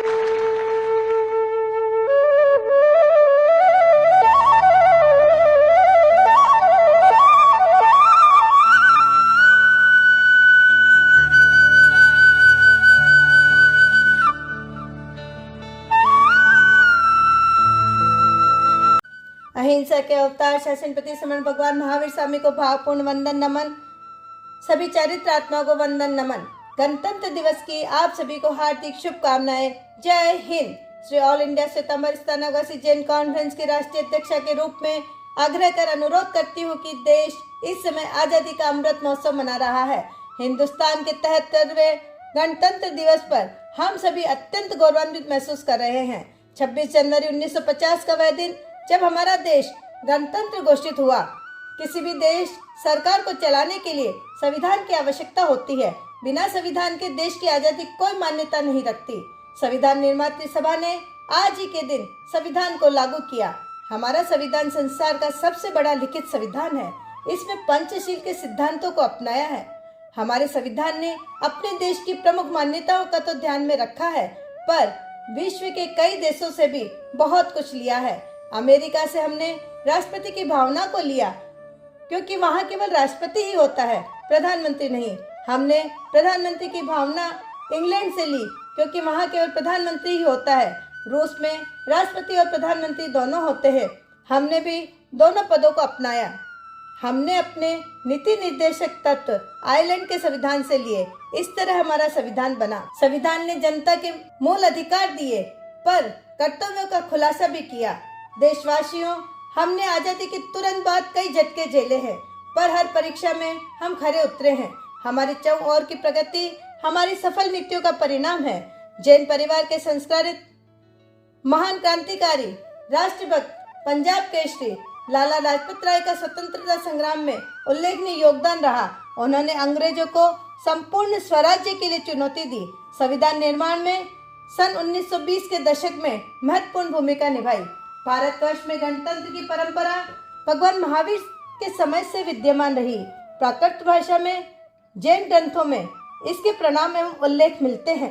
अहिंसा के अवतार शासनपति समण भगवान महावीर स्वामी को भावपूर्ण वंदन नमन। सभी चरित्र आत्माओं को वंदन नमन। गणतंत्र दिवस की आप सभी को हार्दिक शुभकामनाएं। जय Hind. Shri all India Shwetambar Sthanakvasi Jain conference के राष्ट्रीय अध्यक्षा के रूप में आग्रह कर अनुरोध करती हूँ कि देश इस समय आजादी का अमृत महोत्सव मना रहा है। हिंदुस्तान के 73वें गणतंत्र दिवस पर हम सभी अत्यंत गौरवान्वित महसूस कर रहे हैं। 26 जनवरी 1950 का वह दिन जब हमारा देश गणतंत्र घोषित हुआ। किसी भी देश सरकार को चलाने के लिए संविधान की आवश्यकता होती है। बिना संविधान के देश की आजादी कोई मान्यता नहीं रखती। संविधान निर्मात्री सभा ने आज ही के दिन संविधान को लागू किया। हमारा संविधान संसार का सबसे बड़ा लिखित संविधान है। इसमें पंचशील के सिद्धांतों को अपनाया है। हमारे संविधान ने अपने देश की प्रमुख मान्यताओं का तो ध्यान में रखा है, पर विश्व के कई देशों से भी बहुत कुछ लिया है। अमेरिका से हमने राष्ट्रपति की भावना को लिया, क्योंकि वहाँ केवल राष्ट्रपति ही होता है, प्रधानमंत्री नहीं। हमने प्रधानमंत्री की भावना इंग्लैंड से ली, क्योंकि वहाँ केवल प्रधानमंत्री ही होता है। रूस में राष्ट्रपति और प्रधानमंत्री दोनों होते हैं। हमने भी दोनों पदों को अपनाया। हमने अपने नीति निर्देशक तत्व आयरलैंड के संविधान से लिए। इस तरह हमारा संविधान बना। संविधान ने जनता के मूल अधिकार दिए, पर कर्तव्यों का खुलासा भी किया। देशवासियों, हमने आजादी के तुरंत बाद कई झटके झेले हैं, पर हर परीक्षा में हम खरे उतरे हैं। हमारी चहुओर की प्रगति हमारी सफल नीतियों का परिणाम है। जैन परिवार के संस्कारित महान क्रांतिकारी राष्ट्रभक्त पंजाब केसरी लाला लाजपत राय का स्वतंत्रता संग्राम में उल्लेखनीय योगदान रहा। उन्होंने अंग्रेजों को संपूर्ण स्वराज्य के लिए चुनौती दी। संविधान निर्माण में सन 1920 के दशक में महत्वपूर्ण भूमिका निभाई। भारतवर्ष में गणतंत्र की परंपरा भगवान महावीर के समय से विद्यमान रही। प्राकृत भाषा में जैन ग्रंथों में इसके प्रणाम एवं उल्लेख मिलते हैं।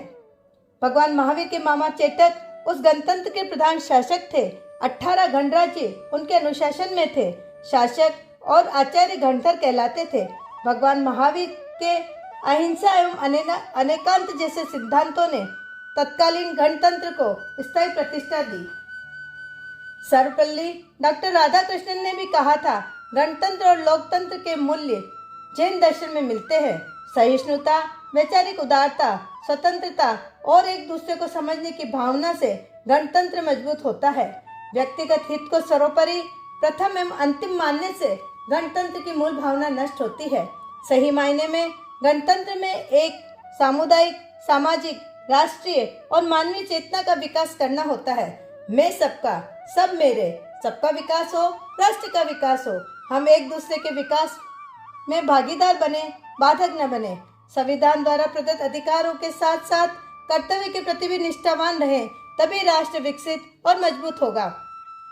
भगवान महावीर के मामा चेतक उस गणतंत्र के प्रधान शासक थे। 18 गणराज्य उनके अनुशासन में थे। शासक और आचार्य गणधर कहलाते थे। भगवान महावीर के अहिंसा एवं अनेकांत जैसे सिद्धांतों ने तत्कालीन गणतंत्र को स्थायी प्रतिष्ठा दी। सर्वपल्ली डॉक्टर राधाकृष्णन ने भी कहा था, गणतंत्र और लोकतंत्र के मूल्य जैन दर्शन में मिलते हैं। सहिष्णुता, वैचारिक उदारता, स्वतंत्रता और एक दूसरे को समझने की भावना से गणतंत्र मजबूत होता है। व्यक्तिगत हित को सर्वोपरि प्रथम एवं अंतिम मानने से गणतंत्र की मूल भावना नष्ट होती है। सही मायने में गणतंत्र में एक सामुदायिक, सामाजिक, राष्ट्रीय और मानवीय चेतना का विकास करना होता है। मैं सबका, सब मेरे, सबका विकास हो, राष्ट्र का विकास हो। हम एक दूसरे के विकास में भागीदार बने, बाधक न बने। संविधान द्वारा प्रदत्त अधिकारों के साथ साथ कर्तव्य के प्रति भी निष्ठावान रहें, तभी राष्ट्र विकसित और मजबूत होगा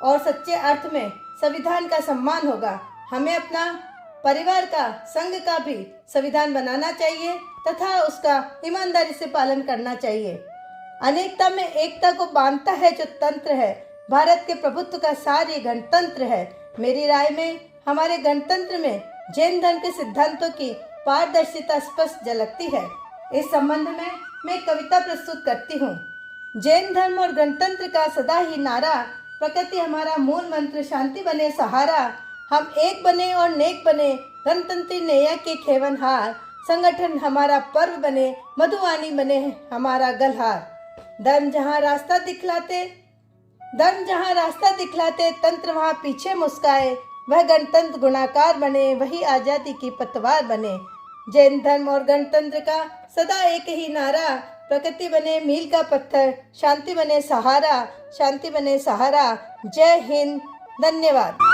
और सच्चे अर्थ में संविधान का सम्मान होगा। हमें अपना परिवार का, संघ का भी संविधान बनाना चाहिए तथा उसका ईमानदारी से पालन करना चाहिए। अनेकता में एकता को बांधता है जो तंत्र है। भारत के प्रभुत्व का सार ये गणतंत्र है। मेरी राय में हमारे गणतंत्र में जैन धर्म के सिद्धांतों की पारदर्शिता स्पष्ट झलकती है। इस संबंध में मैं कविता प्रस्तुत करती हूँ। जैन धर्म और गणतंत्र का सदा ही नारा, प्रकृति हमारा मूल मंत्र, शांति बने सहारा। हम एक बने और नेक बने, गणतंत्री नैया के खेवनहार। संगठन हमारा पर्व बने, मधुवानी बने हमारा गलहार। धर्म जहाँ रास्ता दिखलाते, तंत्र वहाँ पीछे मुस्काए। वह गणतंत्र गुणाकार बने, वही आजादी की पतवार बने। जैन धर्म और गणतंत्र का सदा एक ही नारा, प्रकृति बने मील का पत्थर, शांति बने सहारा, शांति बने सहारा। जय हिंद। धन्यवाद।